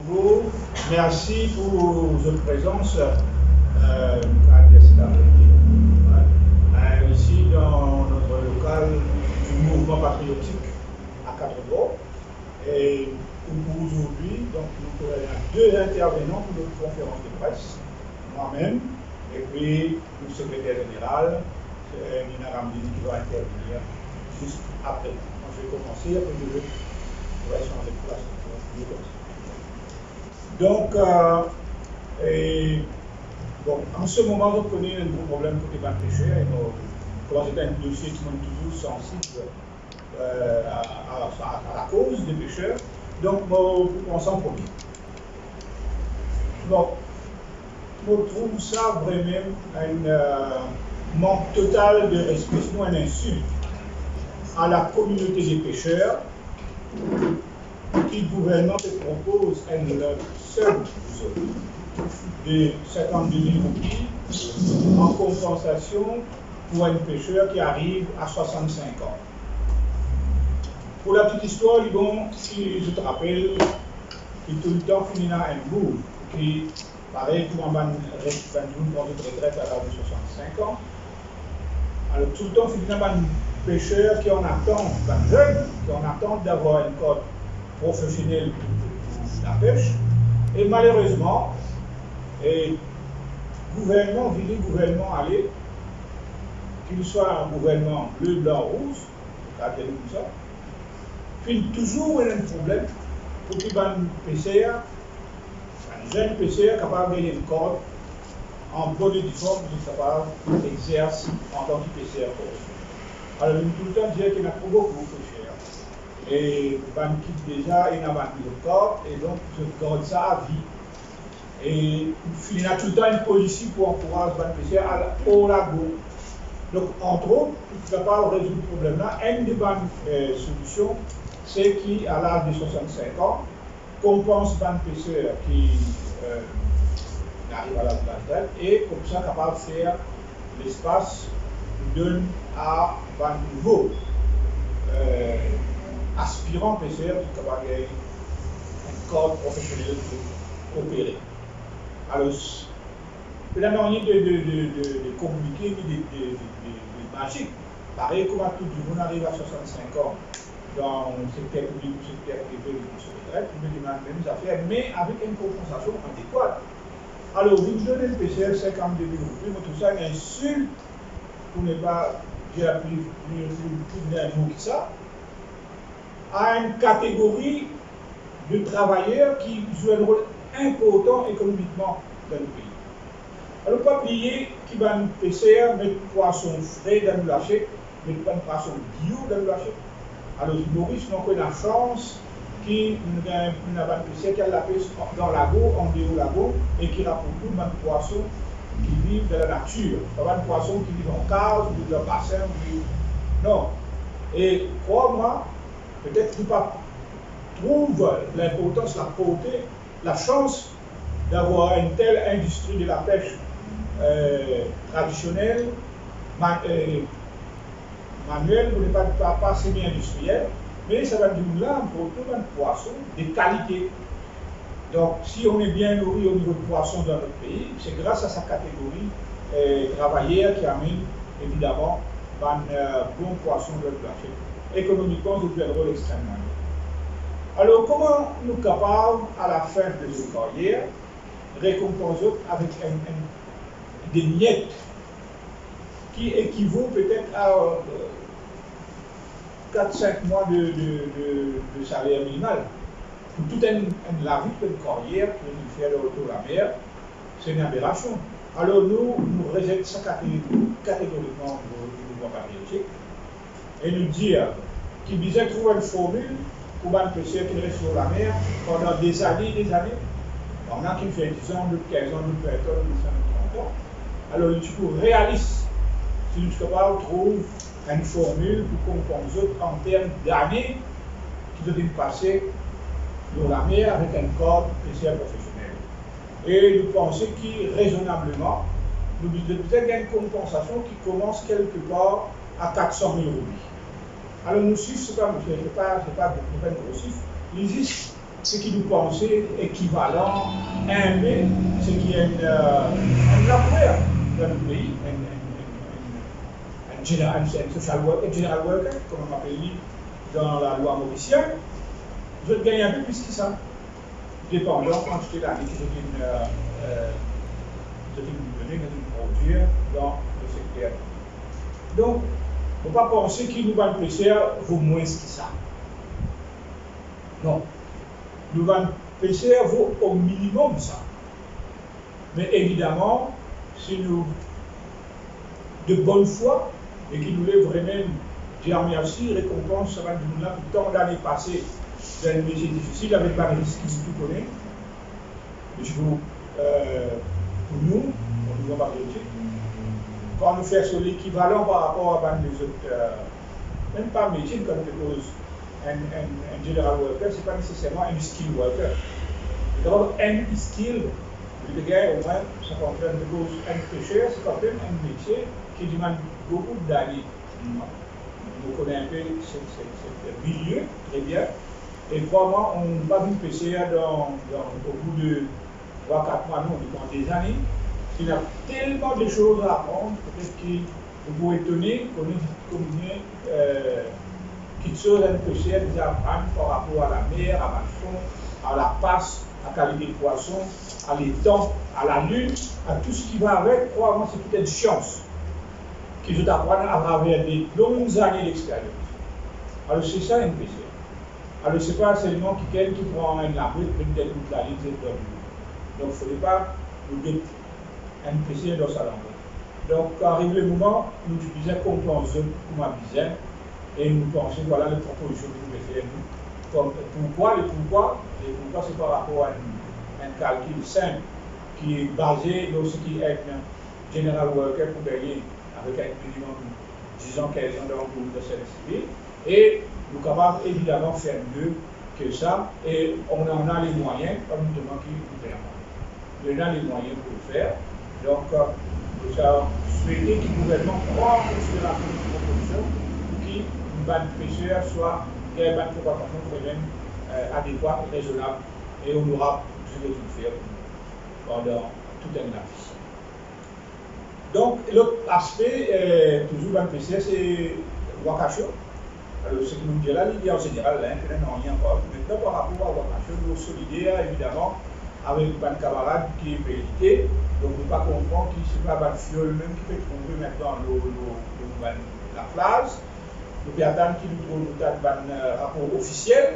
Bonjour, merci pour votre présence à Jessica. Ici dans notre local du mouvement patriotique à Quatre-Bords. Et pour aujourd'hui, donc, nous avons deux intervenants pour notre conférence de presse, moi-même et puis le secrétaire général, Nina Ramdini, qui va intervenir juste après. Moi, je vais commencer, après je vais changer de place. Donc, bon, en ce moment, vous connaissez un gros problème pour les banques pêcheurs. Comme c'est un dossier qui est toujours sensible à la cause des pêcheurs. Donc, on s'en premier. Bon, je trouve ça vraiment un manque total de respect, sinon un insulte à la communauté des pêcheurs. Le gouvernement te propose une seule zone de 52 000 roupies en compensation pour un pêcheur qui arrive à 65 ans. Pour la petite histoire, bon, si je te rappelle, il tout le temps finit dans un bout qui, pareil, pour un prend de retraite à l'âge de 65 ans. Alors, tout le temps finit dans un pêcheur qui en attend, un jeune, qui en attend d'avoir une code professionnelle pour la pêche. Et malheureusement, gouvernement, gouvernement aller, qu'il soit un gouvernement bleu, blanc, rouge, comme ça, puis toujours il y a un problème pour qu'il y ait un PCR, un jeune PCR capable de gagner une corde en bonne et due forme, qui est capable d'exercer en tant que PCR professionnel. Alors, tout le temps, dire qu'il n'y a pas beaucoup de PCR. Et ban quitte déjà, il n'a pas de corps, et donc je garde ça à vie. Et il y a tout le temps une politique pour encourager ban PCR au lago. Donc, entre autres, pour capable de résoudre ce problème-là, une des bonnes solutions, c'est qu'à l'âge de 65 ans, compense ban PCR qui arrive à l'âge de la retraite, et comme ça, capable de faire l'espace donne à ban nouveau. Aspirant pêcheur qui va gagner un corps professionnel pour opérer. Alors, la manière de communiquer, de magique, pareil comme tout le monde arrive à 65 ans dans le secteur public ou le secteur privé de retraite, il me demande les mêmes affaires, mais avec une compensation adéquate. Alors, vous donnez le PCR 52 000 roupies, mais tout ça, une insulte pour ne pas dire plus d'un mot que ça, à une catégorie de travailleurs qui jouent un rôle important économiquement dans le pays. Alors, pas oublier qu'il va un PCR mettre poisson frais dans le lâcher, mettre pas un poisson bio dans le lâcher. Alors, Maurice n'a pas la chance qu'il n'a pas un PCR qui a la pêche dans le lago, en dehors lago, et qui rapporte tout un poisson qui vivent dans la nature. Pas un poisson qui vit en case, ou dans le bassin, non. Et crois-moi, peut-être qu'il trouve l'importance, la portée, la chance d'avoir une telle industrie de la pêche traditionnelle, manuelle, ou pas semi-industrielle, mais ça va dire là pour tout un poisson de qualité. Donc, si on est bien nourri au niveau de poisson dans notre pays, c'est grâce à sa catégorie travailleur qui amène évidemment un bon poisson de notre marché. Économiquement, c'est un rôle extrêmement important. Alors, comment nous sommes capables, à la fin de cette carrière, récompenser avec des miettes qui équivaut peut-être à 4-5 mois de salaire minimal? Pour toute la vie de une carrière, pour nous faire le retour à la mer, c'est une aberration. Alors, nous rejetons ça catégoriquement au mouvement patriotique et nous dire qu'il disait trouver une formule pour un pêcheur qui reste sur la mer pendant des années et des années. Il y en a qui fait 10 ans, d'autres 15 ans, d'autres 20 ans, d'autres 30 ans. Alors, le type réaliste, si nous sommes capables de trouver une formule pour compenser en termes d'années qui doivent passer dans la mer avec un corps pêcheur professionnel. Et nous pensons que raisonnablement, nous devons peut-être une compensation qui commence quelque part à 400 000 roupies. Alors, nous, si ce n'est pas beaucoup, pas un gros chiffre, il existe ce qui nous pensait équivalent à un B, ce qui est un employeur dans le pays, un social worker, general worker, comme on appelle dans la loi mauricienne. Je gagne un peu plus que ça, dépendant quantité d'années que je vais donner, produire dans le secteur. Donc, il ne faut pas penser qu'il nous va le PCR vaut moins que ça. Non. Nous va le PCR vaut au minimum ça. Mais évidemment, si nous, de bonne foi, et qui nous lève vraiment dire merci, récompense, ça va nous là, tant d'années passées dans un métier difficile, avec pas de risque qui se tout connaît. Pour nous, au niveau patriotique, quand nous faisons l'équivalent par rapport à les autres, même pas métier, comme un general worker, ce n'est pas nécessairement un skill worker. D'abord, un skill, le gars, au moins, ça comprend un pêcheur, c'est quand même un métier qui demande beaucoup d'années. On connaît un peu ce milieu, très bien. Et vraiment, on ne va pas pêcher au bout de 3-4 mois, non, on des années. Il y a tellement de choses à apprendre, peut-être que vous pouvez étonner combien quelque chose à pêcher, à apprendre par rapport à la mer, à la fond, à la passe, à la qualité de poisson, à l'étang, à la lune, à tout ce qui va avec. Probablement, c'est peut-être chance qu'ils ont appris à travers des longues années d'expérience. Alors, c'est ça un pêcheur. Alors, ce n'est pas seulement quelqu'un qui prend un abri, peut-être toute la ligne, c'est perdu. Donc, il ne faudrait pas nous dire un pêcheur dans sa langue. Donc, quand arrive le moment, nous utilisons compréhension comme un bizarre et nous pensons, voilà les propositions que nous pouvons faire. Comme pourquoi, c'est par rapport à un calcul simple qui est basé sur ce qui est un general worker pour gagner avec un minimum, disons, 15 ans dans le groupe de service civil. Et nous sommes capables évidemment de faire mieux que ça. Et on en a les moyens, comme nous demandons qui nous permet. On a les moyens pour le faire. Donc, nous avons souhaité que le gouvernement prenne en considération cette proposition pour que une bande pêcheur soit une bande propagation vraiment adéquate, raisonnable, et on aura tout de faire pendant toute une année. Donc, l'autre aspect, toujours bande pêcheur, c'est Wakasho. Alors, ce que nous disons là, l'idée en général, là, non, rien pas. Maintenant, par rapport à Wakasho, nous sommes solidaires, évidemment, avec un camarade qui est mérité. Donc, nous ne pouvons pas comprendre qu'il ne pas un fiole même qui fait tomber maintenant la place. Nous pouvons attendre qu'il nous trouve un rapport officiel.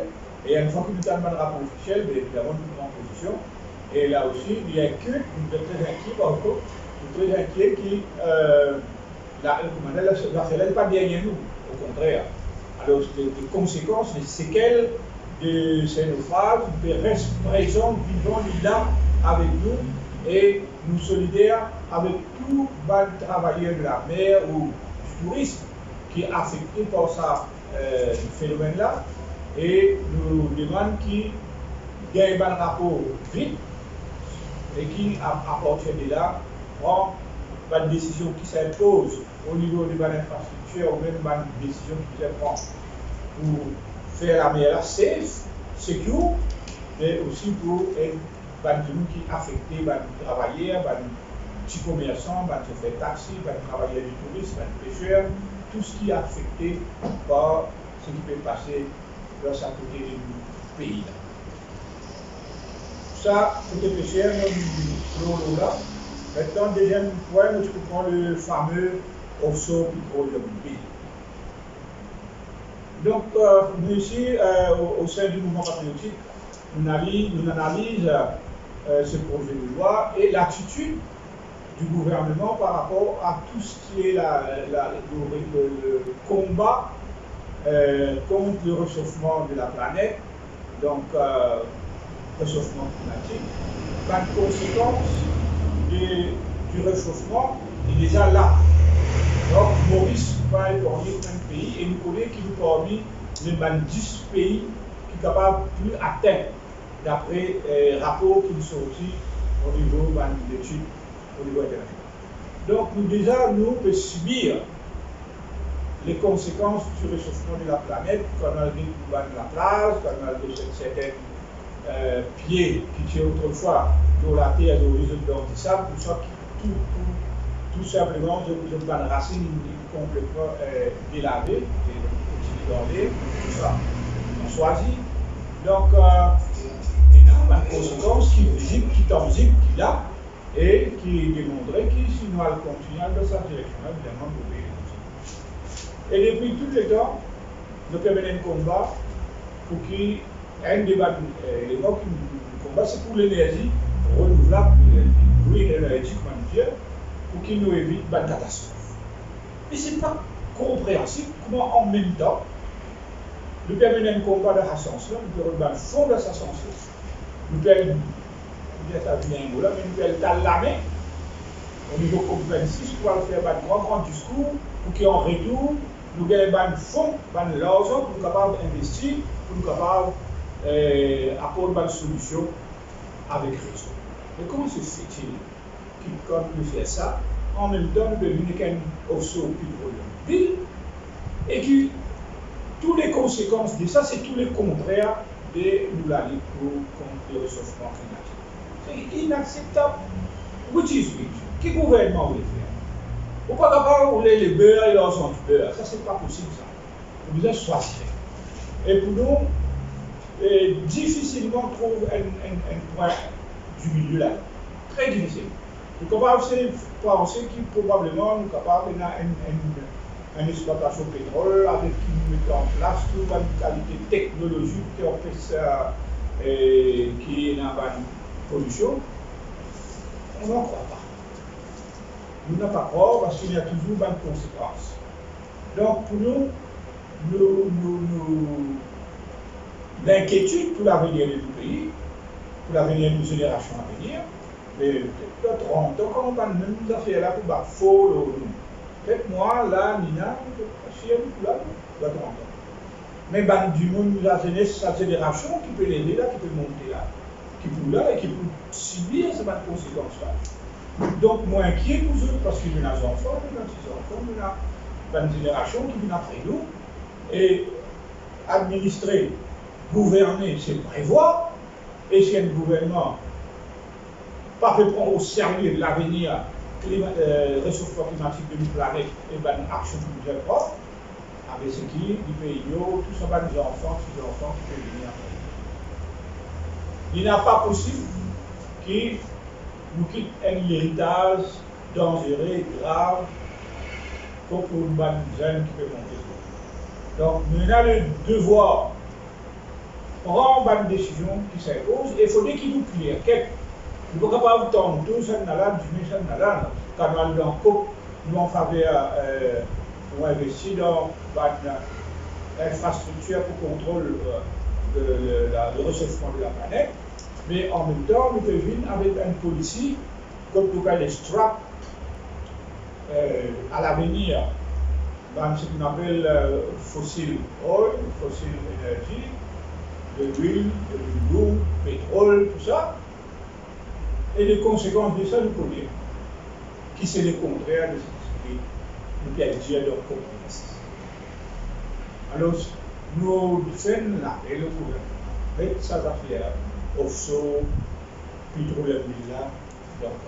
Et une fois qu'il nous donne un rapport officiel, bien évidemment, nous sommes en position. Et là aussi, il y a que, nous sommes très inquiets par contre, nous sommes très inquiets que l'affaire n'est pas derrière nous, au contraire. Alors, les conséquences, les séquelles de ces naufrages, restent présents, vivants, là, avec nous, et nous solidaires avec tous les travailleurs de la mer ou du tourisme qui est affecté par ce phénomène-là. Et nous demandons qu'il y ait un rapport vite et qui, à partir de là, prend une décision qui s'impose au niveau de l'infrastructure ou même une décision qui se prend pour faire la mer safe, secure, mais aussi pour être qui est affecté, les travailleurs, les petits commerçants, les chauffeurs de taxi, les travailleurs du tourisme, les pêcheurs, tout ce qui est affecté par ce qui peut passer dans sa côté du pays. Ça, côté pêcheur, nous là. Maintenant, deuxième point, nous trouvons le fameux offshore petroleum pays. Donc, nous ici, au sein du mouvement patriotique, nous analysons ce projet de loi et l'attitude du gouvernement par rapport à tout ce qui est le combat contre le réchauffement de la planète, donc réchauffement climatique. La conséquence du réchauffement est déjà là. Donc Maurice va épargner un pays et nous connaissons qu'il est parmi les 10 pays qui sont capables de plus atteindre d'après rapports qui sont sortis au niveau d'études au niveau international. Donc nous pouvons subir les conséquences du réchauffement de la planète, quand on a dit la plage, quand on a dit certaines pieds qui étaient autrefois dans la terre d'origine d'antisable, pour ça tout simplement de bonnes racines complètement délavées, et continuer dans l'air, tout ça. On choisit. Donc, il y a une conséquence qui est visible, qui est tangible, qui est là, et qui démontrait que si nous allons continuer dans cette direction, évidemment, nous pouvons. Et depuis tout le temps, nous avons mené un combat pour qu'il y ait un débat. Le combat, c'est pour l'énergie renouvelable, pour l'énergie mondiale, pour qu'il nous évite une catastrophe. Mais ce n'est pas compréhensible comment en même temps, nous pouvons mener un combat dans ce sens-là, nous pouvons le fond de ce sens-là. Nous pouvons la main au niveau COP26 pour faire un grand discours pour qu'en retour, nous ayons un fonds, un l'argent pour nous capables d'investir, pour nous capables d'apporter une solution avec raison. Mais comment se fait-il que quand nous faisons ça, en même temps, nous devons faire un osso pétrolier et que toutes les conséquences de ça, c'est tout le contraire de nous la lutte contre le réchauffement climatique. C'est inacceptable. Which is which? Quel gouvernement veut faire? On ne peut pas rouler les beurre et l'argent du beurre. Ça, c'est pas possible, ça. On doit choisir. Et pour nous, difficilement trouve un point du milieu là. Très difficile. Nous sommes capables de penser que probablement nous sommes capables une exploitation pétrole avec qui nous mettons en place toute une qualité technologique qui empêche ça, qui est dans la pollution. On n'en croit pas. Nous n'en pas croire parce qu'il y a toujours une conséquence. Donc pour nous, l'inquiétude pour l'avenir du pays, pour l'avenir d'une génération à venir, mais peut-être 30 ans, quand on va même nous affaires là pour battre faux, peut-être moi, là, Nina, si elle est là, il y a 30 ans. Mais du monde, la jeunesse, sa génération qui peut l'aider là, qui peut monter là, qui peut là et qui peut subir ces conséquences-là. Donc, moi inquiet pour eux, parce qu'il y a des enfants, il y a des petits-enfants, il y a une génération qui vient après nous. Et administrer, gouverner, c'est prévoir. Et si un gouvernement pas fait prendre au sérieux l'avenir réchauffement climatique de notre planète et une action qui nous est propre, avec ce qui est du pays, tout ça va des enfants qui peuvent venir après. Il n'est pas possible que nous quitte un héritage dangereux, grave, comme pour une bonne jeune qui peut monter. Donc, nous avons le devoir de prendre une décision qui s'impose et il faut qu'il nous claire. Nous ne pouvons pas attendre tout ça, quand nous allons dans le COP, nous en faveur pour investir dans l'infrastructure pour contrôle le réchauffement de la planète, mais en même temps, nous devons venir avec une politique, comme nous avons les straps à l'avenir, dans ce qu'on appelle fossil oil, fossil énergie, de l'huile, de l'eau, pétrole, tout ça. Et les conséquences de ça, nous connaissons, qui c'est le contraire de ce que nous pouvons dire dans le compromis. Alors, nous faisons l'appel au gouvernement, avec ces affaires offshore, pétrole, donc,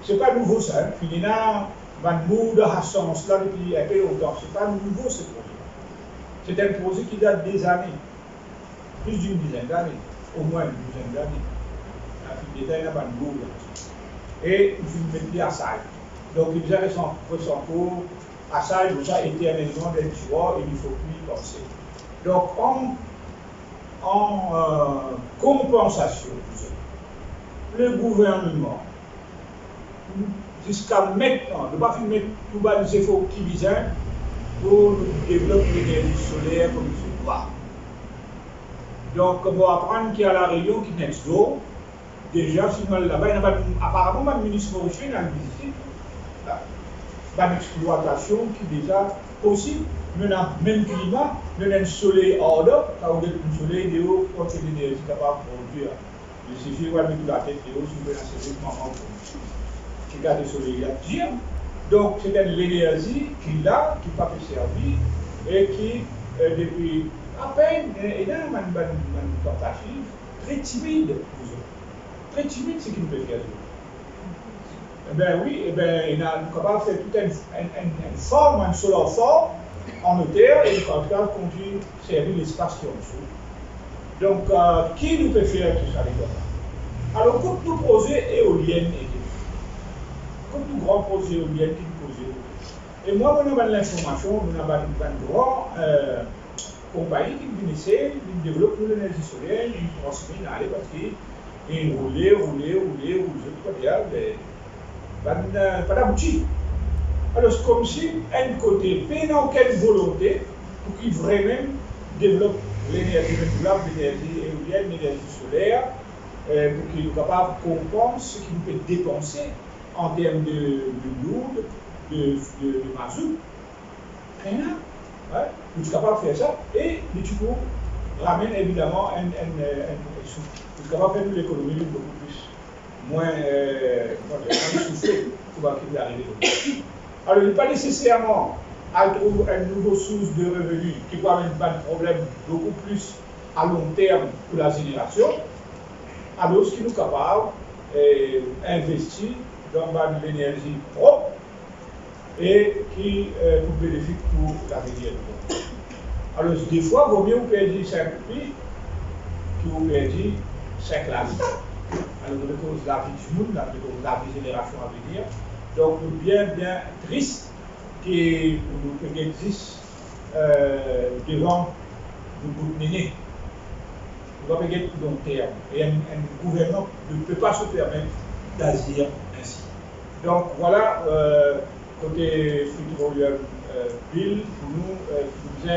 ce n'est pas nouveau ça, puis il y a un mood à ce sens-là depuis un peu longtemps, ce n'est pas nouveau ce projet. C'est un projet qui date des années, plus d'une dizaine d'années, au moins une dizaine d'années. Il y a un mood et il faut mettre à ça. Donc il y a son cours, à ça, il y a éternellement des tueurs et il ne faut plus y penser. Donc en compensation, le gouvernement, jusqu'à maintenant, ne pas mettre tout les efforts qui visent pour développer l'énergie solaire comme il se doit. Donc, on va apprendre qu'il y a la région qui est next door. Déjà, sinon là-bas, il y a apparemment un ministre mauricien qui a visité. Il y a une exploitation qui est déjà possible. Nous avons le même climat, nous avons un soleil hors d'eau, quand vous avez un soleil de haut, quand c'est l'énergie capable de produire. Il suffit de mettre la tête de haut, si vous voulez, c'est vraiment qui garde le soleil là. Donc, c'est l'énergie qui est là, qui n'a pas pu servir, et qui, depuis à peine, il y a une tentative très timide, vous autres. Très timide, ce qui nous peut faire. Eh bien oui, eh bien, il a capable de faire toute une forme, un solar forme en terre et quand on conduit, servir l'espace qui est en dessous. Donc, qui nous peut faire tout ça, les gars? Alors, comme nous projets éoliennes, comme nous grands projets éoliennes qui nous posent, et moi, on a l'information, on a une grande compagnie qui essaie de développer l'énergie solaire, une transmet, allez, parce qu'il rouler, pas d'aboutir. Alors, c'est comme si, un côté, pas quelle volonté pour qu'il vraiment développe l'énergie renouvelable, l'énergie éolienne, l'énergie solaire, pour qu'il soit capable de comprendre ce qu'il peut dépenser en termes de lourdes, de mazout. Rien. Ouais. Tu es capable de faire ça et tu ramènes évidemment un sou. Tu es capable de faire l'économie beaucoup plus, moins souffler pour qu'il arrive. Alors, il n'est pas nécessairement à trouver une nouvelle source de revenus qui va amener un problème beaucoup plus à long terme pour la génération. Alors, ce qui nous est capable d'investir dans de l'énergie propre et qui est bénéfique pour l'avenir. Alors, des fois, il vaut mieux vous perdre 5 prix que vous perdez 5 la vie. Alors, de cause de la vie du monde, de cause de la vie génération à venir. Donc, bien triste que nous existe devant le bout de néné. On va payer pour long terme. Et un gouvernement ne peut pas se permettre d'agir ainsi. Donc, voilà, côté Petroleum Bill, pour nous, nous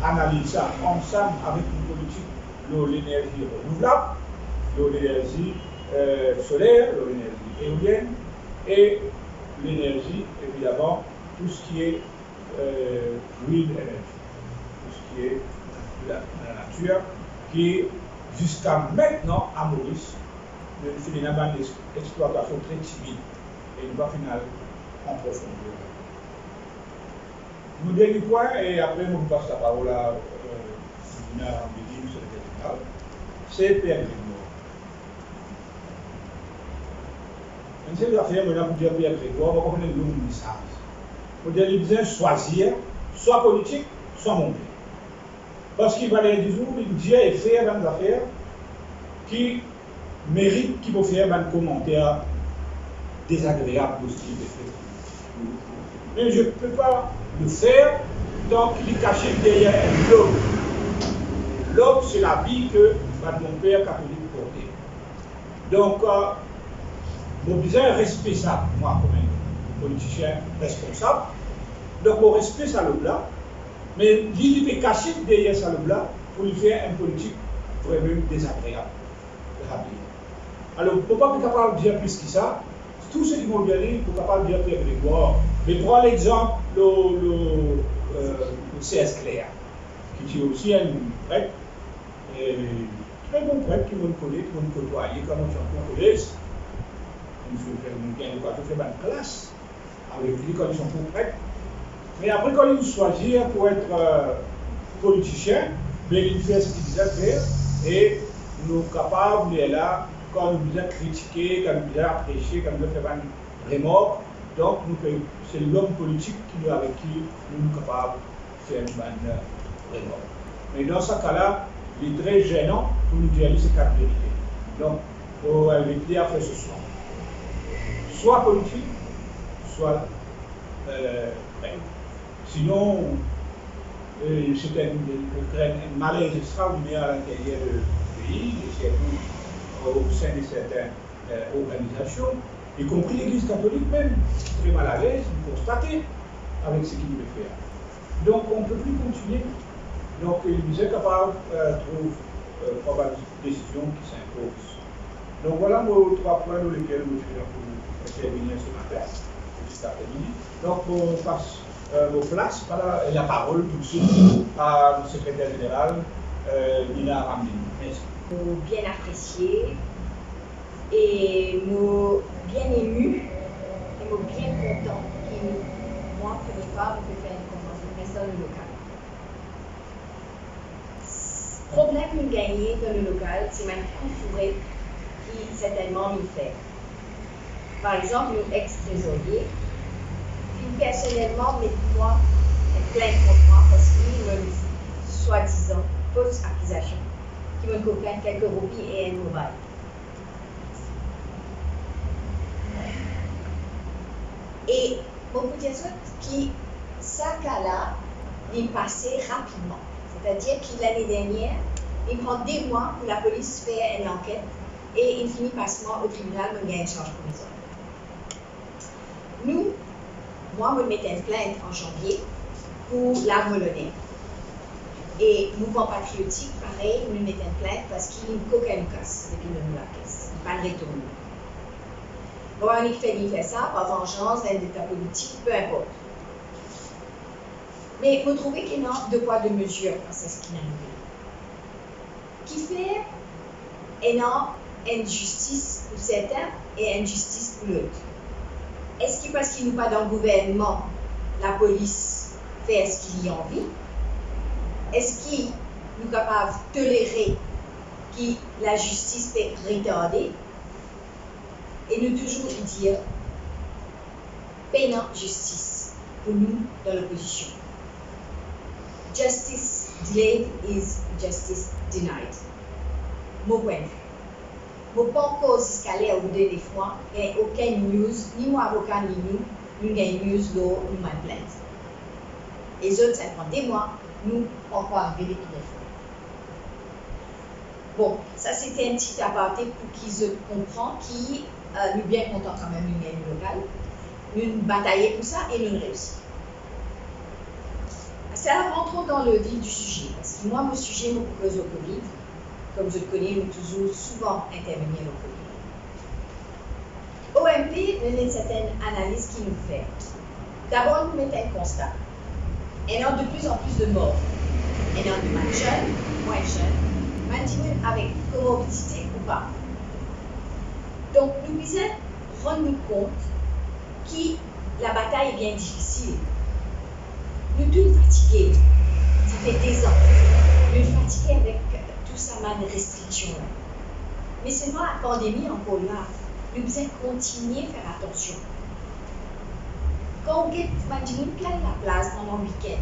analyser ça ensemble avec une politique de l'énergie renouvelable, de l'énergie solaire, de l'énergie éolienne et l'énergie, évidemment, tout ce qui est green energy, tout ce qui est de la nature, qui jusqu'à maintenant à Maurice, c'est une exploitation très timide et une va finale en profondeur. Mon dernier point, et après je passe la parole à Nina Rambédine sur le terminal, c'est Pierre Grégoire. Une seule affaire, maintenant, pour dire Pierre Grégoire, on va connaître le message. Pour dire qu'il besoin choisir, soit politique, soit monter. Parce qu'il va aller dire et faire dans des affaires qui méritent, qui vont faire un commentaire désagréable de ce qu'il fait. Mais je ne peux pas le faire tant qu'il est caché derrière un lobe. Lobe, c'est la vie que mon père catholique portait. Donc, mon besoin respect ça, moi, comme un politicien responsable. Donc, on respecte ça lobe-là. Mais il est caché derrière ça lobe-là pour lui faire une politique vraiment désagréable. Alors, on ne peut pas être capable de dire plus que ça. Tout ce qui m'ont dit, on peut capable de dire Pierre Grégoire. Mais prends l'exemple, le CS Claire, qui est aussi un prêtre, très bon prêtre qui m'a connu, qui m'a côtoyé quand on est en collège. Il fait une classe avec lui quand ils sont pour prêtres. Mais après, quand il choisit pour être politicien, il fait ce qu'il disait faire et nous sommes capables, il est là, quand nous disons critiquer, quand nous disons apprécier, quand nous disons faire une remorque. Donc, c'est l'homme politique avec qui nous sommes capables de faire une remorque. Mais dans ce cas-là, il est très gênant pour nous dire ces quatre vérités. Donc, il faut inviter à faire ce soir. Soit politique, soit sinon, c'est un malaise extraordinaire à l'intérieur du pays, et surtout au sein de certaines organisations, y compris l'Église catholique même, très mal à l'aise, vous constatez avec ce qu'il veut faire. Donc on ne peut plus continuer. Donc il est capable de trouver probablement des décisions qui s'imposent. Donc voilà nos 3 points dans lesquels nous faisons pour terminer ce matin, cet après-midi. Donc on passe nos places, la parole tout de suite à notre secrétaire général, Nina Rambédine. Merci. Nous bien appréciés et nous bien émus et nous bien contents que moi, que mes femmes, que faire une conférence de personnes locales. Le problème nous gagnons dans le local, c'est même coup fourré qui certainement nous fait. Par exemple, nous ex-trésorier, qui personnellement met moi une plainte contre moi parce qu'il me soi-disant fausse accusation, qui me coquine quelques roupies et un mobile. Et beaucoup de choses qui, ça cas-là, il passait rapidement. C'est-à-dire que l'année dernière, il prend des mois pour la police faire une enquête et il finit par ce mois au tribunal, me gagne une charge provisoire. Nous, moi, je mettais une plainte en janvier pour l'arme molonnaise. Et mouvement patriotique, pareil, nous mettons une plainte parce qu'il y a une cocaïne casse depuis le nous la caisse. Il n'y a pas de retour. Bon, on fait ça par vengeance, d'un état politique, peu importe. Mais vous trouvez qu'il y a deux poids, deux mesures dans ce qui est arrivé. Qui fait une justice pour certains et une justice pour l'autre. Est-ce que parce qu'il n'y a pas dans le gouvernement, la police fait ce qu'il y a envie? Est-ce qu'il est capable de tolérer que la justice fait retarder? Et nous toujours dire, payant justice pour nous dans l'opposition. Justice delayed is justice denied. Mon point de vue. Je ne peux pas encore jusqu'à l'air au bout des fois, et aucun news, ni mon avocat ni nous avons news dans nous ma plainte. Les autres, ça prend des mois, nous, on peut arriver tous les fois. Bon, ça c'était un petit aparté pour qu'ils comprennent qui nous bien contents quand même d'une gagne locale. Nous bataillons pour ça et nous réussissons. Ça rentre dans le vif du sujet, parce que moi, mon sujet me propose au Covid. Comme je le connais, nous toujours souvent intervenir au Covid. OMP, il y a une certaine analyse qui nous fait. D'abord, nous mettons un constat. Il y a de plus en plus de morts. Il y a de moins jeunes, moins jeunes, maintenant avec comorbidité ou pas. Donc, nous devons rendre nous compte que la bataille est bien difficile. Nous sommes tous fatigués. Ça fait des ans. Nous sommes fatigués avec tout ça, les restrictions. Mais c'est pas la pandémie encore là. Nous devons continuer à faire attention. Quand on get plein la place pendant le week-end,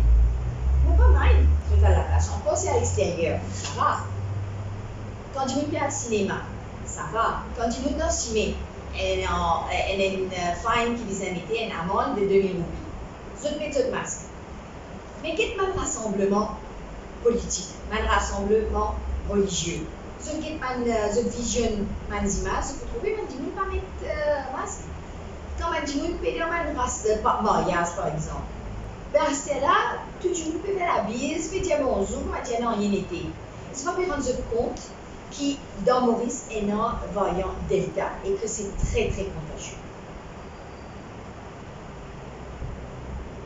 nous pas mal de faire la place. Encore c'est à l'extérieur, ça va. Quand tu vas au cinéma, ça va. Quand tu vas dans le cinéma, il y a une fine qui vous invite, une amende de 2000 roupies. Je mets tout de masque. Mais qu'est-ce que un rassemblement politique, un rassemblement religieux? Ce qui est une vision, une image, vous trouvez, on dit, nous ne pas mettre masque. Quand on dit, nous peut faire une race de mariage, par exemple. Ben, c'est là, toujours, nous peut faire la bise, peut dire bonjour, on dit, non, rien n'était. C'est pas pour rendre compte que dans Maurice, il y a un variant Delta et que c'est très, très contagieux.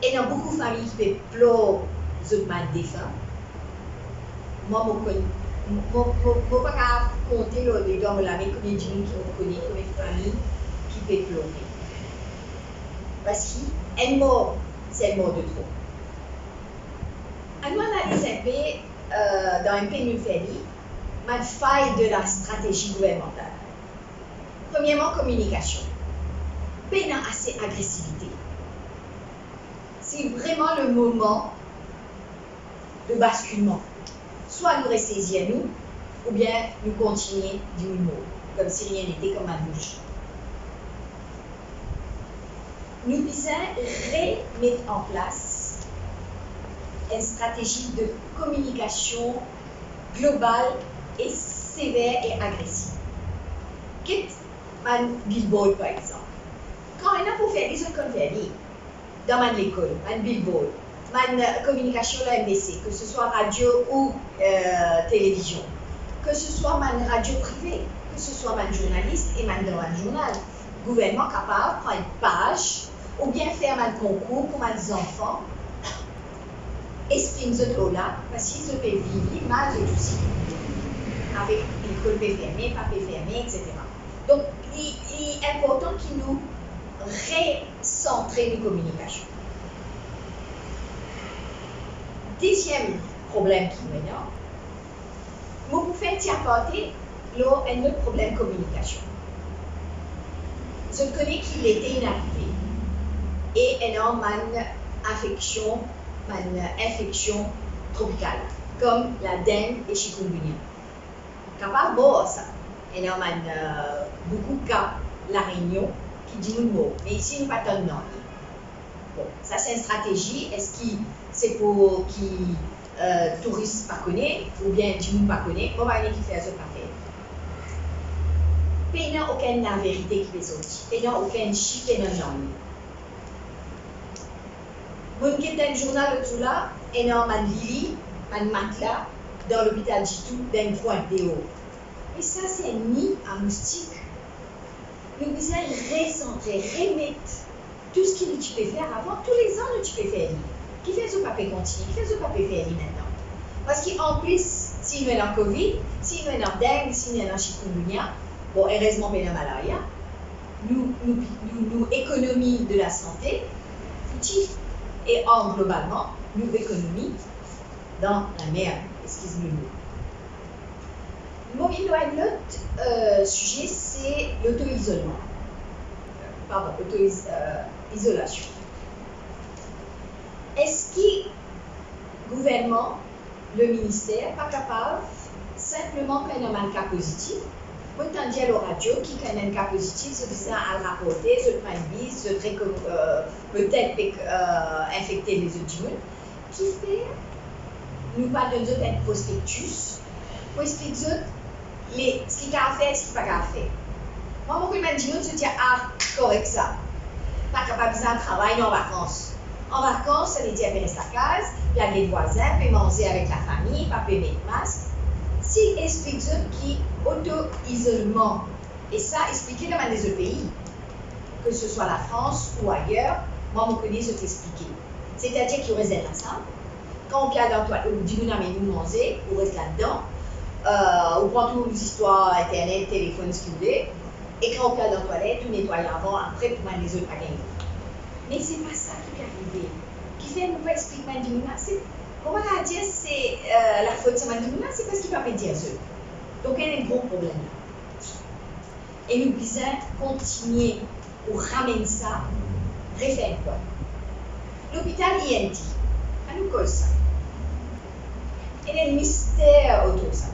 Et il y a beaucoup de familles qui peuvent pleurer les défunts. Moi, je ne peux pas compter les gens combien de gens qui me connaissent, combien de familles qui peuvent pleurer. Parce qu'un mort, c'est un mort de trop. On analyse un peu, dans un peu de famille, la faille de la stratégie gouvernementale. Premièrement, communication. Peine assez agressivité. C'est vraiment le moment de basculement. Soit nous ressaisir nous, ou bien nous continuer du mot, comme si rien n'était comme un bouche. Nous devons remettre en place une stratégie de communication globale et sévère et agressive. Quitte un billboard par exemple. Quand on a pour faire des autres conférences, dans l'école, un billboard, une communication à MBC, que ce soit radio ou télévision, que ce soit une radio privée, que ce soit un journaliste et dans un journal, le gouvernement capable de prendre une page ou bien faire un concours pour les enfants, exprime ce là parce qu'ils peuvent vivre mal de tout ça, avec l'école fermée, pas fermée, etc. Donc, il est important qu'il nous recentrer nos communications. Deuxième problème qui est maintenant, Moi, pour faire apporter, là, un autre problème de communication. Je connais qu'il était inactivé et elle a une infection tropicale, comme la dengue et chikungunya. Capable de ça. Elle a beaucoup de cas, la Réunion, qui dit nous mot. Mais ici, nous ne pas de non. Bon, ça c'est une stratégie. Est-ce que c'est pour qui touristes pas connaissent ou bien du monde pas connaît? On va aller qui fait ce papier. Il n'y a aucune vérité qui est sortie. Il n'y a aucun chiffre dans le journal. Mon qui est un journal autour là, il y a un lit, un matelas dans l'hôpital Jitou d'un point de haut. Et ça c'est un nid à moustique. Nous devons recentrer, remettre tout ce que tu peux faire avant, tous les ans tu peux faire. Qui fait ce papier continue, qui fait ce papier faire maintenant. Parce qu'en plus, si nous avons Covid, si nous avons dengue, si nous avons chikungunya, bon, heureusement, il y a la malaria, nous économie de la santé, petit, et globalement, nous économie dans la merde, excusez-moi. Mon autre sujet, c'est l'auto-isolement. Pardon, l'auto-isolation. Est-ce que le gouvernement, le ministère, n'est pas capable simplement quand il y a un cas positif, autant dire à la radio qui quand il y a un cas positif, se faisant à le rapporter, se prendre une bise, se peut-être infecter les autres humains, qui fait, nous pas de un prospectus, pour expliquer ce qu'il a fait et ce qu'il n'a pas fait. Moi, beaucoup de gens se disent, ah, correct ça, pas capable de faire un travail en vacances. En vacances, ça veut dire qu'il reste à la case, il y a des voisins, peut manger avec la famille, pas peut mettre masque. Si explique qui auto-isolement, et ça expliqué dans les autres pays, que ce soit la France ou ailleurs, moi, je connais ce expliqué. C'est-à-dire qu'il reste ensemble. Quand on vient dans toi, on dit nous manger, on reste là-dedans. On prend toutes les histoires, internet, téléphone, ce que vous voulez. Et quand on vient dans la toilette, on nettoie avant, après, pour les autres à gagner. Mais ce n'est pas ça qui est arrivé. Qui fait nous pas expliquer Mandimouna, c'est comment on va dire c'est la faute de Mandimouna, c'est parce qu'il ne peut pas dire ça. Donc il y a un gros problème là. Et nous devons continuer pour ramener ça, refaire quoi. L'hôpital INT, à nous cause ça. Il y a un mystère autour de ça.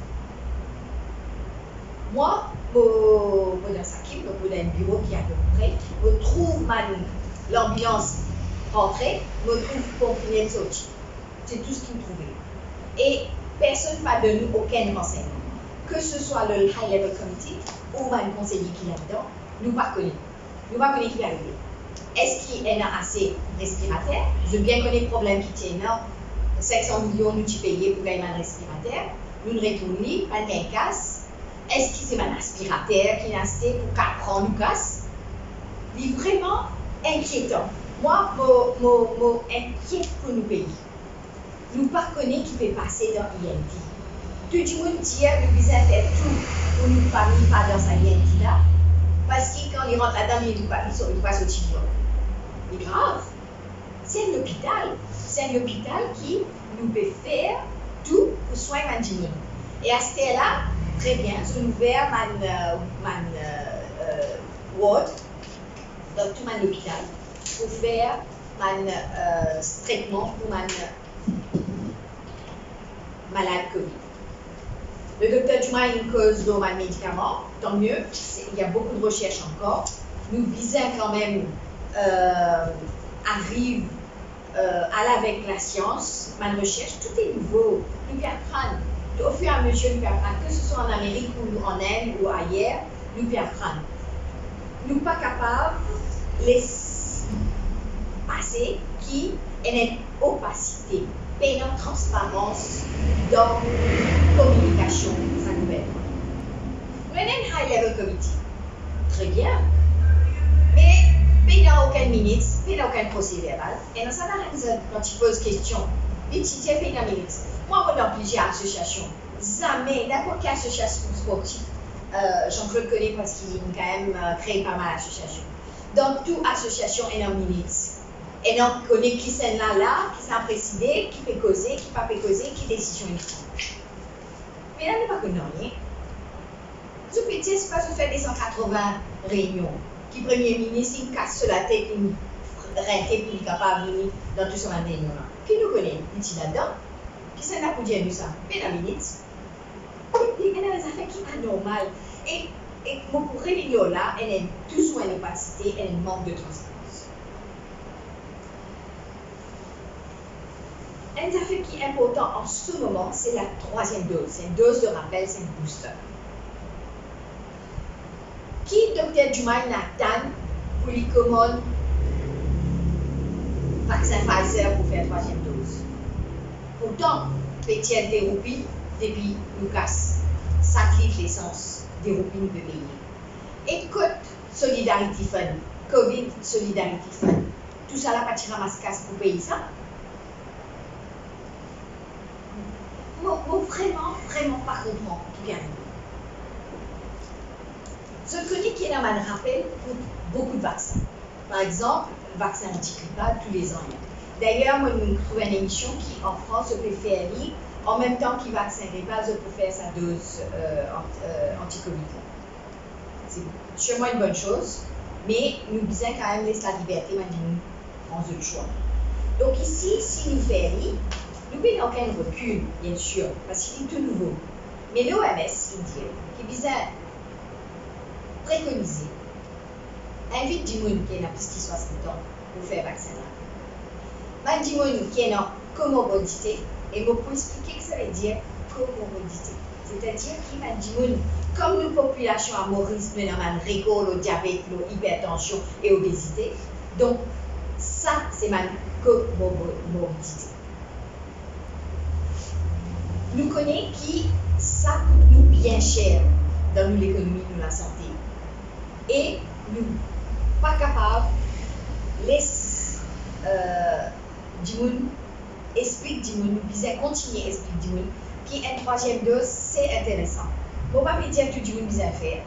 Moi, dans sa équipe, donc dans un bureau qui est à peu près, je trouve l'ambiance rentrée, je trouve confiné sorti. C'est tout ce qu'il me trouvait. Et personne n'a donné aucun renseignement. Que ce soit le High Level Committee ou un conseiller qui est là-dedans, nous ne connaissons pas. Nous ne connaissons pas qui est arrivé. Est-ce qu'il y en a assez respirataires? Je bien connais le problème qui tient énorme. 500 millions nous payés pour gagner un respirateur. Nous ne retournons pas, un casse. Est-ce que c'est un aspirateur qui est resté pour 4 ans nous casse? C'est vraiment inquiétant. Moi, je inquiète pour nos pays. Nous ne connaissons qui peut passer dans l'INT. Tout le monde dit que nous devons faire tout pour nous pas dans sa INT là. Parce que quand ils rentrent là-dedans, ils ne passent au Tibia. C'est grave. C'est un hôpital. C'est un hôpital qui nous peut faire tout pour soigner Mandimoun. Et à ce stade-là, très bien, je vais ouvrir mon ward dans tout mon hôpital pour faire mon traitement pour mon malade Covid. Le docteur Dumas a une cause de mon médicament, tant mieux, il y a beaucoup de recherches encore. Nous visons quand même arrive avec la science, ma recherche, tout est nouveau. Nous pouvons apprendre. Au fur et à mesure, nous pouvons apprendre, que ce soit en Amérique ou en Inde ou ailleurs, nous pouvons apprendre. Nous ne sommes pas capables de laisser passer qui est une opacité, une transparence dans la communication de sa gouvernement. Nous avons un high level committee. Très bien. Mais il n'y a aucun minute, il n'y a aucun procès verbal. Et dans ça, quand tu poses question, il y a une minute. Moi, je dans plusieurs associations. Jamais, n'importe quelle association sportive, Jean-Claude connaît parce qu'il a quand même créé pas mal d'associations. Dans toute association, il y a une minute. Et donc, on connaît qui sont là, qui sont présidés, qui peut causer, qui ne peut pas causer, qui décision il prend. Mais là, nous ne connaissons rien. Je peux dire, c'est pas je fais des 180 réunions. Qui Premier ministre, il casse sur la tête, il rente, puis il est capable de venir dans tout ce réunion-là. Qui nous connaît? Il est là-dedans. Qui s'en a pour dire nous ça? Mais la minute. Il y a des affaires qui sont anormales. Et pour réunion là, elle est toujours une opacité, elle manque de transparence. Un affaire qui est important en ce moment, c'est la troisième dose. C'est une dose de rappel, c'est un booster. Qui Dr. Jumaï Nathan pour lui commande vaccin Pfizer pour faire troisième dose? Pourtant, Pétienne des roupies depuis Lucas, satellite l'essence des roupies nous peut payer. Écoute, Solidarity Fund, Covid Solidarity Fund, tout ça là pas tirer ma casse pour payer ça. Moi, vraiment pas comprendre tout bien. Je connais qu'il y a un rappel pour beaucoup de vaccins. Par exemple, le vaccin anti-grippal tous les ans. D'ailleurs, moi, je trouve une émission qui, en France, je peux faire lire, en même temps qu'il vaccin grippal, je peux faire sa dose anti-Covid. C'est sûrement une bonne chose, mais nous disons quand même laisser la liberté, maintenant, en autre choix. Donc ici, si nous faisons lire, nous n'avons aucun recul, bien sûr, parce qu'il est tout nouveau. Mais l'OMS, il dit, qui disait préconiser, invite du monde qui a plus de 60 ans pour faire vaccin là. Du monde qui a une comorbidité, et je peux expliquer ce que ça veut dire comorbidité. C'est-à-dire qu'il y a du monde, comme une population à Maurice, nous avons le rigole, le diabète, l'hypertension et l'obésité. Donc, ça, c'est ma comorbidité. Nous connaissons qui ça coûte nous bien cher dans l'économie de la santé. Et nous pas capables laisser du monde explique du monde, nous disons continuer explique du monde qui une troisième dose c'est intéressant. Bon pas dire tout du monde besoin faire.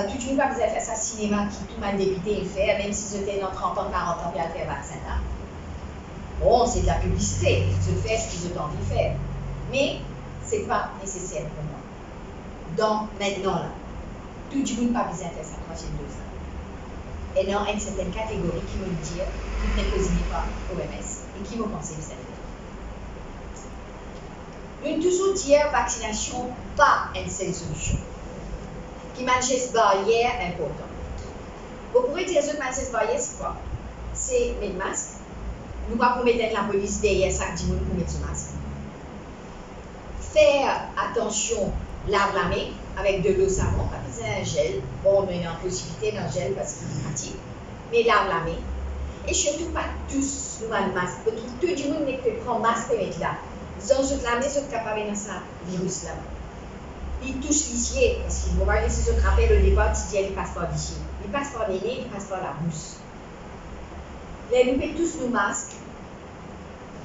Tout du monde pas besoin faire ça cinéma qui tout le monde député le faire même si j'étais dans 30 ans 40 ans puis à faire vaccin là. Bon c'est de la publicité, je fais ce que j'ai envie de faire. Mais c'est pas nécessaire pour moi. Donc maintenant là tout le monde n'a pas besoin de faire sa troisième dose. Et dans une certaine catégorie qui me dit qui ne cause pas OMS et qui me pense que ça fait. Nous toujours dire vaccination pas une seule solution. Qui manque cette barrière importante. Vous pourrez dire que cette barrière c'est quoi? C'est mettre masque. Nous ne pouvons pas mettre la police derrière chaque 10 minutes pour mettre ce masque. Faire attention, lave la main avec de l'eau savon, pas besoin d'un gel. Bon, on a une possibilité d'un gel parce qu'il est pratique, mais lave la main. Et surtout pas tous nous avons le masque. Tout le monde ne peut prendre masque et mettre là. Disons, je la main, je capable dans ce virus là. Il touche l'ici, parce qu'il va laisser se rappel au départ, tu dis, il passe par l'ici. Il passe par les nez, il passe par la bouche. Là, nous pouvons tous nos masques.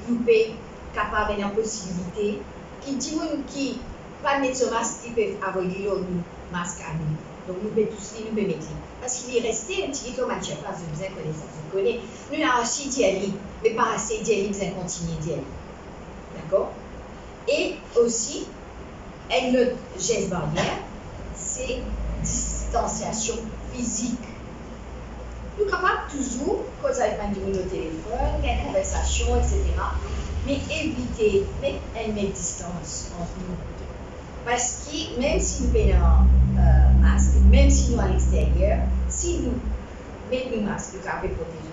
Nous pouvons capable d'une possibilité. Qui dit qui pas mettre ce masque, ils peuvent avoir le masque à nous. Donc nous pouvons tous nous pouvons mettre. Parce qu'il est resté un petit peu comme un chef, parce que vous connaissez ça, vous connaissez. Nous avons assez d'y mais pas assez d'y vous allez continuer d'y aller. D'accord? Et aussi, un autre geste barrière, c'est distanciation physique. Nous sommes capables toujours, quand vous avez un au téléphone, une conversation, etc., mais éviter, mettre une distance entre nous. Parce que même si nous mettons un masque, même si nous à l'extérieur, si nous mettons un masque, nous pouvons protéger.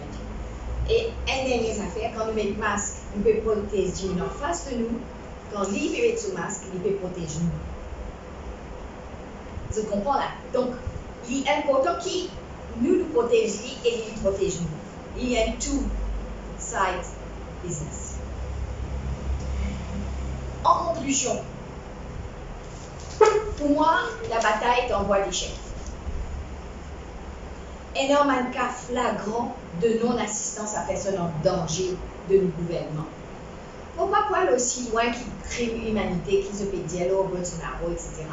Et une dernière affaire, quand nous mettons un masque, nous pouvons protéger en face de nous. Quand lui peut mettre ce masque, il peut protéger nous. Je comprends là. Donc, il est important qu'il nous protège lui et lui protège nous. Il y a un two-side business. En conclusion, pour moi, la bataille est en voie d'échec. Énormément de cas flagrants de non-assistance à personnes en danger de nos gouvernements. Pourquoi aller aussi loin qui crée l'humanité, qui se fait dialogue, Bolsonaro, etc.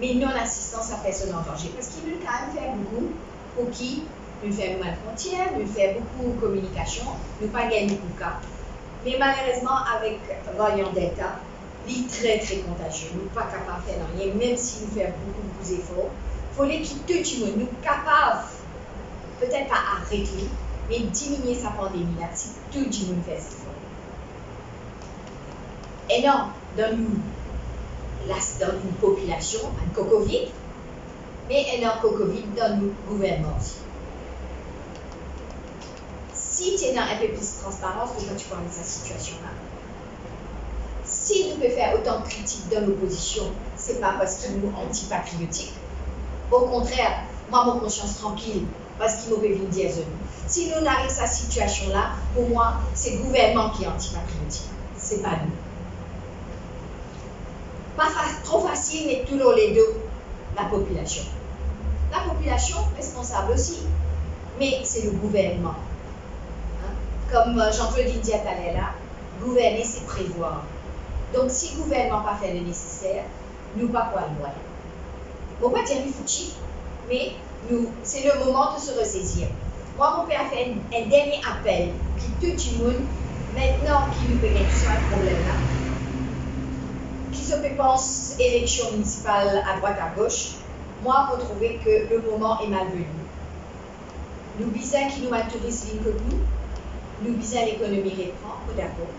Mais non-assistance à personnes en danger. Parce qu'il veut quand même faire beaucoup pour qui nous fait mal frontières, nous fait beaucoup de communication, nous pas gagner beaucoup de cas. Mais malheureusement, avec variant Delta, est très très contagieux. Nous ne sommes pas capables de faire rien, même si nous faisons beaucoup d'efforts. Il faut que tout le monde nous capables, peut-être pas arrêter, mais diminuer sa pandémie là, si tout le monde fait ses efforts. Et non, dans une population, un Covid, mais un Covid dans le gouvernement aussi. Si tu es dans un peu plus de transparence, comment tu parles de cette situation-là? Si nous pouvons faire autant de critiques dans l'opposition, ce n'est pas parce qu'ils nous antipatriotiques. Au contraire, moi, mon conscience tranquille, parce qu'ils nous peuvent dire eux. Si nous n'arrivons à cette situation-là, pour moi, c'est le gouvernement qui est antipatriotique. Ce n'est pas nous. Pas trop facile, mais toujours les deux, la population. La population responsable aussi, mais c'est le gouvernement. Hein? Comme Jean-Claude disait tout à l'heure là, gouverner c'est prévoir. Donc si le gouvernement n'a pas fait le nécessaire, nous pas quoi le voir. Bon, pas dire du foutu, mais c'est le moment de se ressaisir. Moi, mon père a fait un dernier appel qui tout le monde, maintenant qui nous peut gagner sur un problème là, qui se pense élection municipale à droite à gauche, moi, je trouve que le moment est malvenu. Nous disons qu'il nous a tourisme que nous disons l'économie reprend, d'accord,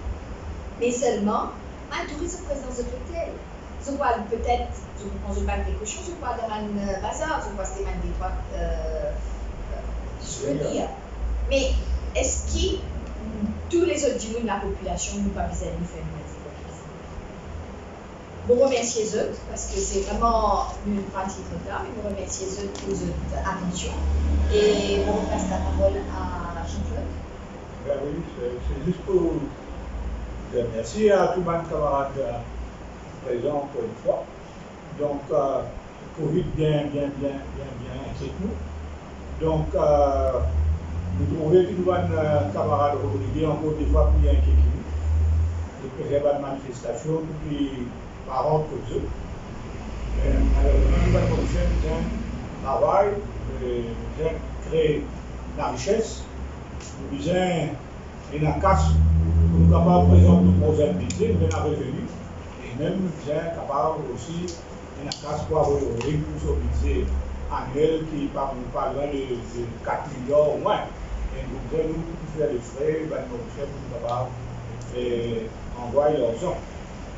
mais seulement, un touriste président de l'hôtel. Je vois peut-être, je ne pense pas quelque chose, je vois dans un bazar, je vois que c'est un des droits, je veux dire. Mais est-ce que tous les autres du monde de la population n'ont pas besoin de nous faire une hypocrisie? Je remercie eux parce que c'est vraiment une pratique de temps, mais je remercie eux pour votre attention. Et on passe la parole à Jean-Claude. Ben oui, c'est juste pour dire merci à tous mes camarades présents encore une fois. Donc, Covid bien inquiète nous. Donc, nous trouvons que nous avons camarades Rodriguez encore des fois plus inquiétés nous. De préserver la manifestation depuis parents que eux. Malheureusement, nous avons fait un travail, nous avons créé la richesse, nous avons une casse pour nous capables de présenter nos projets de budget, nous avons revenu. Et même nous sommes capables aussi de casse pour avoir un pour ce budget annuel qui parle de 4 millions au moins. Et nous devons faire les frais, nos chefs pour nous capables d'envoyer l'argent.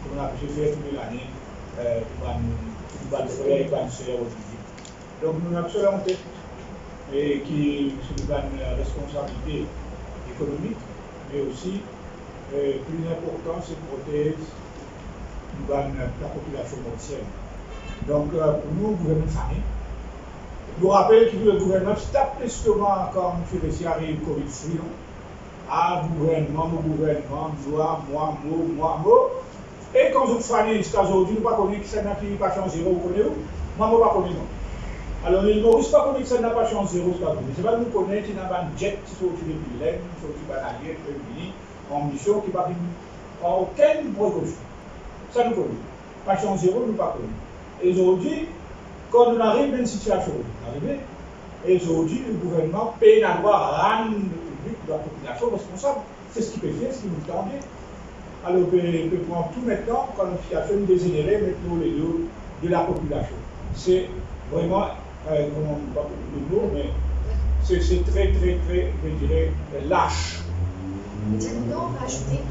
Comme on a pu faire toute l'année pour nous frères et pour nous sœurs aujourd'hui. Donc nous avons cela en tête et qui c'est une responsabilité économique, mais aussi plus important, c'est de protéger la population mondiale. Donc, pour nous, le gouvernement famille, je vous rappelle que le gouvernement tape justement quand M. Messi arrive Covid free. Ah, gouvernement, moi. Et quand je fais jusqu'à aujourd'hui, nous ne connaissons pas que ça n'a pas changé, vous connaissez où? Moi, je ne connais pas. Alors, il ne risque pas que ça n'a pas changé jusqu'à aujourd'hui. C'est pas nous connaissons qu'il y a un jet qui sort depuis l'Inde, qui sort depuis l'Allier, en mission, qui va en aucune précaution. Ça nous connaît. Pas changé, nous ne pas connaît. Et aujourd'hui, quand on arrive dans une situation, et aujourd'hui, le gouvernement paye la loi à rendre le public, la population responsable. C'est ce qu'il peut faire, ce qu'il nous tendait. Alors, on peut prendre tout maintenant comme une situation désirée, maintenant les deux de la population. C'est vraiment, comment on ne pas le mot, mais c'est très, je dirais, lâche. Maintenant, on va ajouter que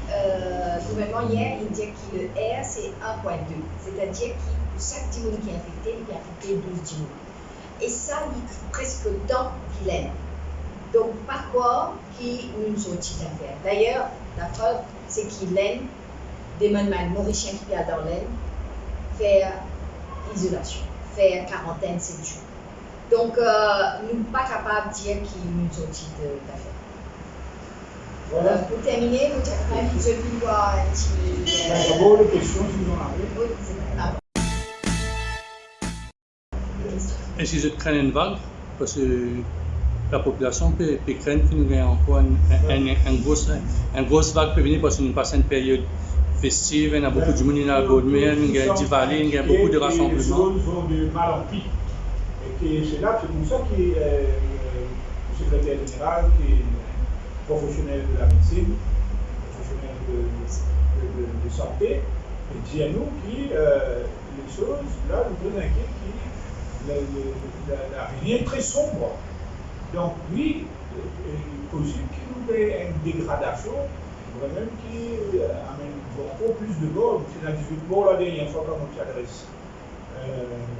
le gouvernement hier, il dit que le R, c'est 1,2. C'est-à-dire que pour chaque 10 000 qui est infecté, il peut affecter 12 10 000. Et ça, il est presque tant qu'il aime. Donc, par quoi qui nous ont dit à faire? D'ailleurs, la preuve, c'est qu'il aime des Mauriciens qui perdent dans l'aine, faire isolation, faire quarantaine 7 jours. Donc, nous ne sommes pas capables de dire qu'ils nous ont dit d'affaire. Voilà. Pour terminer, vous avez je vais voir un petit. D'abord, les questions, si vous en avez. Oui, c'est pas grave. Est-ce que je crains une vague? Parce que la population peut craindre qu'il y ait encore une grosse vague peut venir parce que nous passons une période festive, il y a beaucoup de monde qui a Goldman, il y a Diwali, il y a beaucoup de rassemblements. Les zones sont de mal en pis. Et c'est là, c'est pour ça que le secrétaire général, qui est professionnel de la médecine, professionnel de santé, Et dis-nous qui, les choses, là, nous très inquiets, qui, l'avenir est très sombre. Donc, oui, il est possible qu'il nous ait une dégradation, vraiment qui amène beaucoup plus de morts. C'est dans 18 morts la dernière fois quand on s'adresse.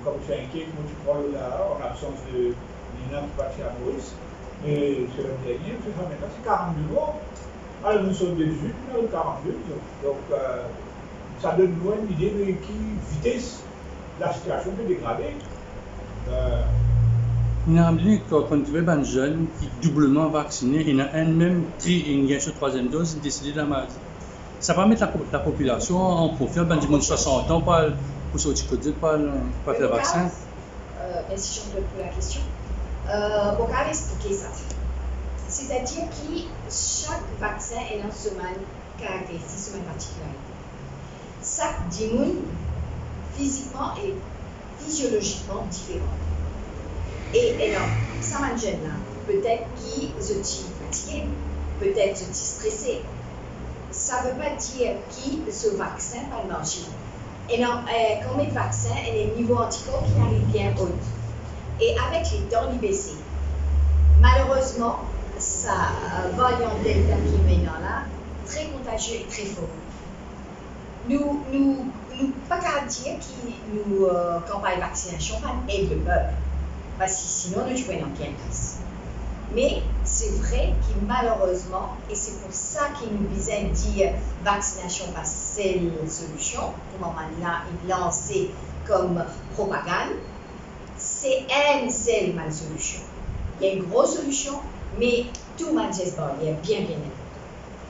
Comme tu es inquiet, comme tu prends là, en absence de Nina qui partit à Maurice. Mais c'est la dernière, c'est ça maintenant, c'est 42 morts. Alors nous sommes 18, nous avons 42. Donc ça donne nous une idée de qui vitesse la situation peut dégrader. Il y a un quand tu es un jeune qui est doublement vacciné, il y a un même qui a une troisième dose, il décide de la maladie. Ça va mettre la population en confiance, ben, du monde 60 ans, pas pour sortir pas le vaccin. Merci Jean-Claude pour la question. On va expliquer ça. C'est-à-dire que chaque vaccin est dans une caractéristique, une particularité. Chaque dimoun physiquement et physiologiquement différent. Et alors, ça m'a jeune là, peut-être qu'ils sont fatigués, peut-être qu'ils sont stressés. Ça ne veut pas dire que ce vaccin va marcher. Et non, comme le vaccin, il y a un niveau anticorps qui arrive bien haut. Et avec les temps, il baisse. Malheureusement, ça variant Delta qui est maintenant là, très contagieux et très fort. Nous pas qu'à dire que nous campagne vaccination aide le peuple, parce que sinon nous jouons dans quelle place. Mais c'est vrai que malheureusement, et c'est pour ça qu'il nous disait dire vaccination pas c'est la solution, pour moment là il lancé comme propagande, c'est une seule mal solution. Il y a une grosse solution, mais tout mal geste barrière bien important.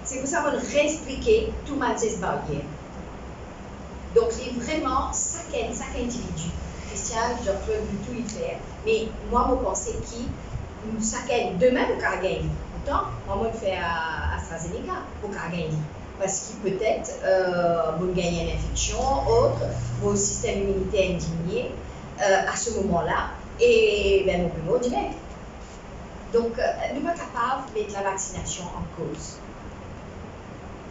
C'est pour ça qu'on réexpliquer tout mal geste barrière. Donc c'est vraiment chaque individu. Christian, Jean-Claude, tout y faire, mais moi je pense que chacun demain pour qu'à gagner. Pourtant, moi je fais à AstraZeneca pour qu'à gagner. Parce que peut-être vous gagnez une infection, autre, vos systèmes immunitaires diminuent à ce moment-là, et ben, nous pouvons direct. Donc, nous sommes capables de mettre la vaccination en cause.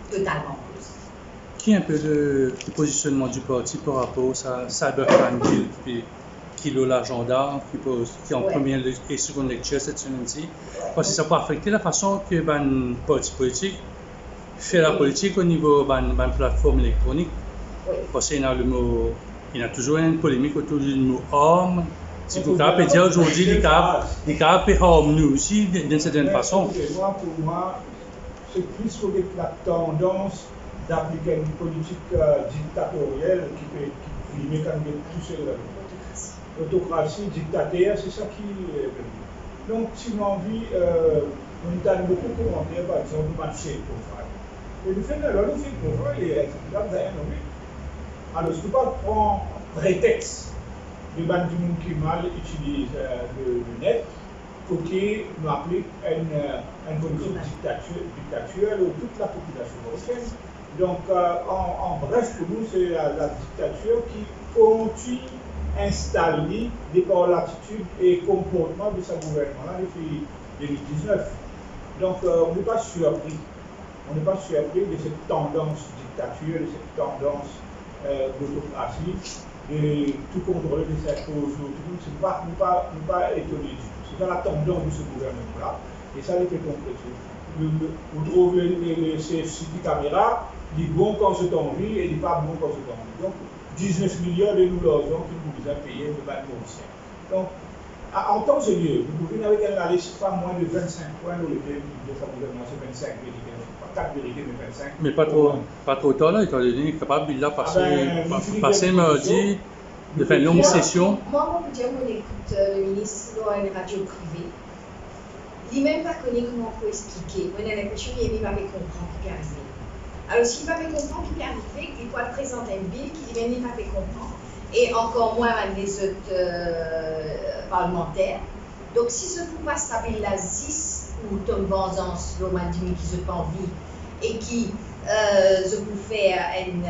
Totalement en cause. Qui est un peu le positionnement du parti par rapport à Cybercrime Bill qui est l'agenda, qui est en première et seconde lecture cette semaine-ci? Parce que ça peut affecter la façon que le parti politique fait la politique au niveau de la plateforme électronique. Oui. Parce qu'il y a toujours une polémique autour du mot homme. Si vous pouvez dire aujourd'hui, il y a homme nous aussi d'une certaine façon. Pour moi, c'est plus que la tendance d'appliquer une politique dictatoriale qui peut primer quand même tout seul. L'autocratie, dictateur, c'est ça qui est. Donc, si on a envie, on a beaucoup de commentaires, par exemple, du marché pour faire. Et le fait de le faire pour faire, il est là, vous avez nommé. Alors, je ne peux pas prendre prétexte de bandes du monde qui mal utilise le net pour qu'il nous applique une politique dictatoriale où toute la population européenne. Donc, en bref, pour nous, c'est la dictature qui continue à installer des par l'attitude et comportement de sa gouvernement depuis 2019. Donc, on n'est pas surpris. On n'est pas surpris de cette tendance dictature, de cette tendance d'autocratie, de tout contrôler de cette cause. Ce n'est pas étonné du tout. C'est pas la tendance de ce gouvernement-là. Et ça, il fait compléter. Vous trouvez les CFC caméras, il est bon quand c'est envie et il n'est pas bon quand c'est envie. Donc, 19 milliards de nous l'argent qui nous a payé le bac mauricien. Donc, en temps et lieu, vous pouvez avec un aller pas moins de 25 points dans le pays de sa gouvernement, c'est 25 vérités, pas 4 vérités, mais 25. Mais pas trop tard là, étant donné capable de passer mardi, de faire une longue session. Moi, je peux dire qu'on écoute le ministre dans une radio privée. Il n'est même pas connu comment il faut expliquer. On a l'impression qu'il n'est pas comprendre qui peut arriver. Alors, s'il ne peut pas comprendre qui peut arriver, il doit présenter un bill qui dit qu'il ne peut pas comprendre. Et encore moins les autres parlementaires. Donc, si ce n'est pas stable la 10 ou Tom Banzance, l'homme qui n'a pas envie, et qui je peux faire un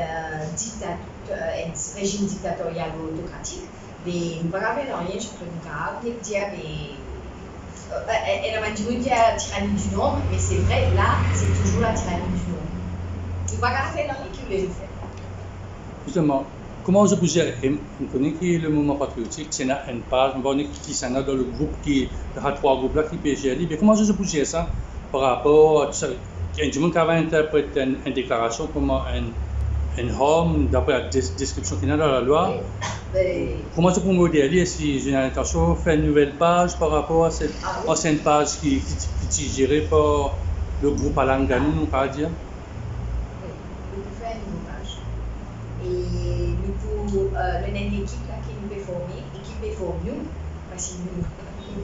régime dictatorial ou autocratique, mais nous ne pouvons pas faire rien sur le Nicaragua, ni dire elle a dit la tyrannie du nombre, mais c'est vrai, là, c'est toujours la tyrannie du nombre. Il ne va pas faire rien qui voulait le faire. Justement, comment vous pouvez, on connaît qui est le mouvement patriotique, c'est une page, on va dire qui s'en a dans le groupe qui, il y a 3 groupes là qui peut gérer, mais comment vous pouvez ça par rapport à tout ça? Il y a du monde qui avait interprété une déclaration comme un homme, d'après la description qu'il y a dans la loi. Comment tu peux modéliser si j'ai l'intention de faire une nouvelle page par rapport à cette ancienne page qui est gérée par le groupe Alanganou, on peut dire? Oui, nous pouvons faire une nouvelle page. Et nous pouvons, une équipe là qui nous peut former, équipe peut former nous, parce que nous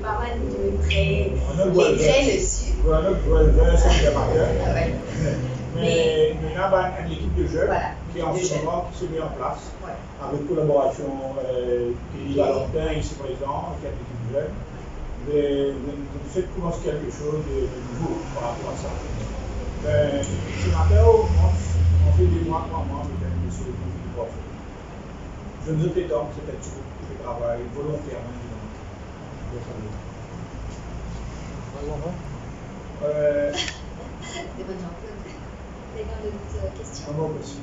pas mal de très dessus. Voilà, c'est bien marqué. Ouais. Mais nous avons une équipe de jeunes Voilà, qui en de ce jeunes. moment se met en place Ouais. avec collaboration Kelly Valentin ici présent, qui est une équipe de jeunes. Vous faites commencer quelque chose de nouveau par rapport à ça. Ce matin, on fait des mois, 3 mois, avec monsieur le prof. Je ne sais pas, c'est peut-être tout. Je travaille volontairement dans le salon. Des bonnes gens. Des questions. Un mot aussi.